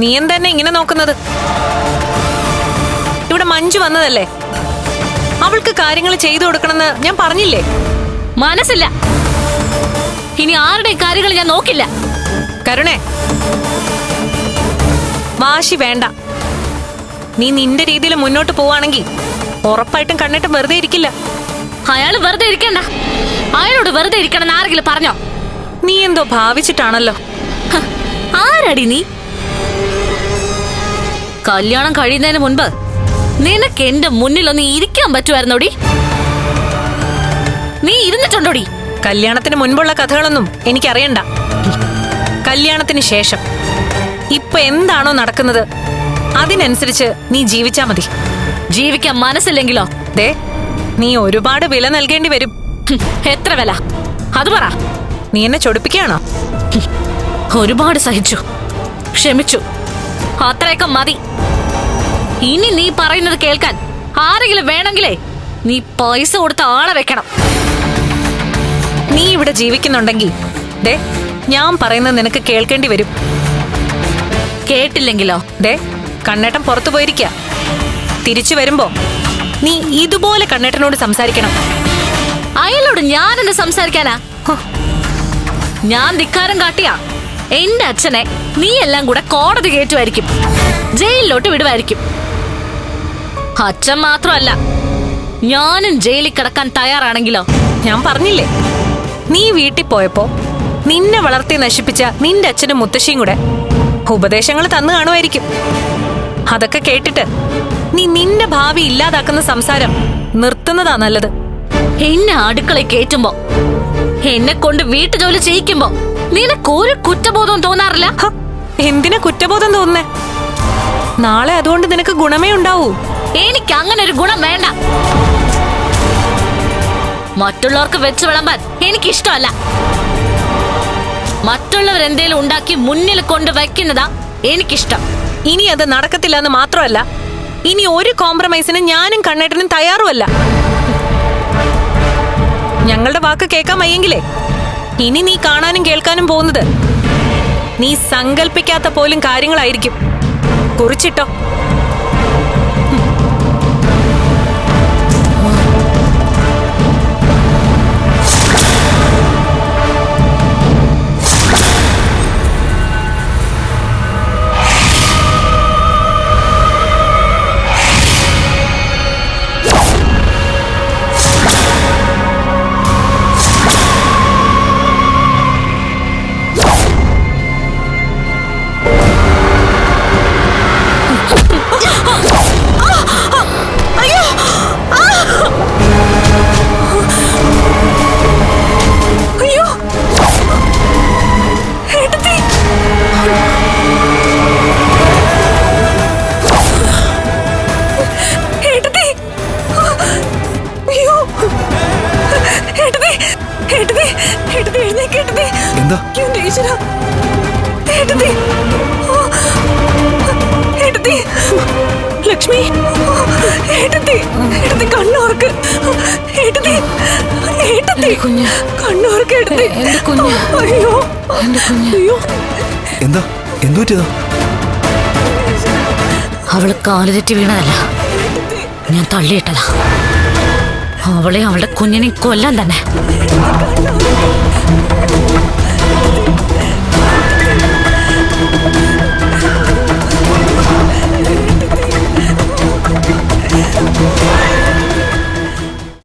നീ എന്തെന്നെ ഇങ്ങനെ നോക്കുന്നത്? ഇവിടെ മഞ്ജു വന്നതല്ലേ, അവൾക്ക് കാര്യങ്ങൾ ചെയ്തു കൊടുക്കണമെന്ന് ഞാൻ പറഞ്ഞില്ലേ? മനസ്സില്ല. ഇനി ആരുടെ കാര്യങ്ങൾ ഞാൻ നോക്കില്ല. കരുണേ, വാശി വേണ്ട. നീ നിന്റെ രീതിയിൽ മുന്നോട്ട് പോവാണെങ്കിൽ ഉറപ്പായിട്ടും കണ്ണേട്ടൻ വെറുതെ ഇരിക്കില്ല. അയാള് വെറുതെ ഇരിക്കണ്ട. അയാളോട് വെറുതെ ഇരിക്കണം ആരെങ്കിലും പറഞ്ഞോ? നീ എന്തോ ഭാവിച്ചിട്ടാണല്ലോ. ആരടി നീ? കല്യാണം കഴിയുന്നതിന് മുൻപ് നിനക്ക് എന്റെ മുന്നിലൊന്ന് ഇരിക്കാൻ പറ്റുമായിരുന്നോടി? നീ ഇരുന്നിട്ടുണ്ടോടി? കല്യാണത്തിന് മുൻപുള്ള കഥകളൊന്നും എനിക്കറിയണ്ട. കല്യാണത്തിന് ശേഷം ഇപ്പൊ എന്താണോ നടക്കുന്നത് അതിനനുസരിച്ച് നീ ജീവിച്ചാ മതി. ജീവിക്കാൻ മനസ്സില്ലെങ്കിലോ? ദേ, നീ ഒരുപാട് വില നൽകേണ്ടി വരും. എത്ര വില? അത് പറ. നീ എന്നെ ചൊടിപ്പിക്കുകയാണോ? ഒരുപാട് സഹിച്ചു, ക്ഷമിച്ചു, അത്രയൊക്കെ മതി. ഇനി നീ പറയുന്നത് കേൾക്കാൻ ആരെങ്കിലും വേണമെങ്കിലേ നീ പൈസ കൊടുത്ത ആളെ വെക്കണം. നീ ഇവിടെ ജീവിക്കുന്നുണ്ടെങ്കിൽ ദേ, ഞാൻ പറയുന്നത് നിനക്ക് കേൾക്കേണ്ടി വരും. കേട്ടില്ലെങ്കിലോ? ദേ, കണ്ണേട്ടൻ പുറത്തു പോയിരിക്ക. തിരിച്ചു വരുമ്പോ നീ ഇതുപോലെ കണ്ണേട്ടനോട് സംസാരിക്കണം. അയാളോട് ഞാനെന്ന് സംസാരിക്കാനാ? ഞാൻ ധിക്കാരം കാട്ടിയാ എന്റെ അച്ഛനെ നീ എല്ലാം കൂടെ കോടതി കയറ്റുമായിരിക്കും, ജയിലിലോട്ട് വിടുവായിരിക്കും. അച്ഛൻ മാത്രമല്ല, ഞാനും ജയിലിൽ കിടക്കാൻ തയ്യാറാണെങ്കിലോ? ഞാൻ പറഞ്ഞില്ലേ, നീ വീട്ടിൽ പോയപ്പോ നിന്നെ വളർത്തി നശിപ്പിച്ച നിന്റെ അച്ഛനും മുത്തശ്ശിയും കൂടെ ഉപദേശങ്ങൾ തന്നു കാണുമായിരിക്കും. അതൊക്കെ കേട്ടിട്ട് നീ നിന്റെ ഭാവി ഇല്ലാതാക്കുന്ന സംസാരം നിർത്തുന്നതാ നല്ലത്. എന്നെ അടുക്കളയിൽ കയറ്റുമ്പോ, എന്നെ കൊണ്ട് വീട്ടുജോലി ചെയ്യിക്കുമ്പോ നിനക്കൊരു കുറ്റബോധവും തോന്നാറില്ല? എന്തിനാ കുറ്റബോധം തോന്നുന്നേ? നാളെ അതുകൊണ്ട് നിനക്ക് ഗുണമേ ഉണ്ടാവൂ. എനിക്ക് അങ്ങനെ ഒരു ഗുണം വേണ്ട. മറ്റുള്ളവർക്ക് വെച്ച് വിളമ്പാൻ എനിക്കിഷ്ടമല്ല. മറ്റുള്ളവരെന്തേലും ഉണ്ടാക്കി മുന്നിൽ കൊണ്ട് വയ്ക്കുന്നതാ എനിക്കിഷ്ടം. ഇനി അത് നടക്കത്തില്ല എന്ന് മാത്രമല്ല, ഇനി ഒരു കോംപ്രമൈസിന് ഞാനും കണ്ണേട്ടനും തയ്യാറുമല്ല. ഞങ്ങളുടെ വാക്ക് കേൾക്കാൻ വയ്യെങ്കിലേ ഇനി നീ കാണാനും കേൾക്കാനും പോകുന്നത് നീ സങ്കല്പിക്കാത്ത പോലും കാര്യങ്ങളായിരിക്കും. കുറിച്ചിട്ടോ. ലക്ഷ്മി, കണ്ണോർക്ക് കണ്ണോർക്ക്. അയ്യോ, അയ്യോ, എന്താ എന്തു പറ്റിയതാ? അവള് കാല് തെറ്റി വീണതല്ല, ഞാൻ തള്ളിയിട്ടതാ. അവളെ അവളുടെ കുഞ്ഞിനെ കൊല്ലാൻ തന്നെ.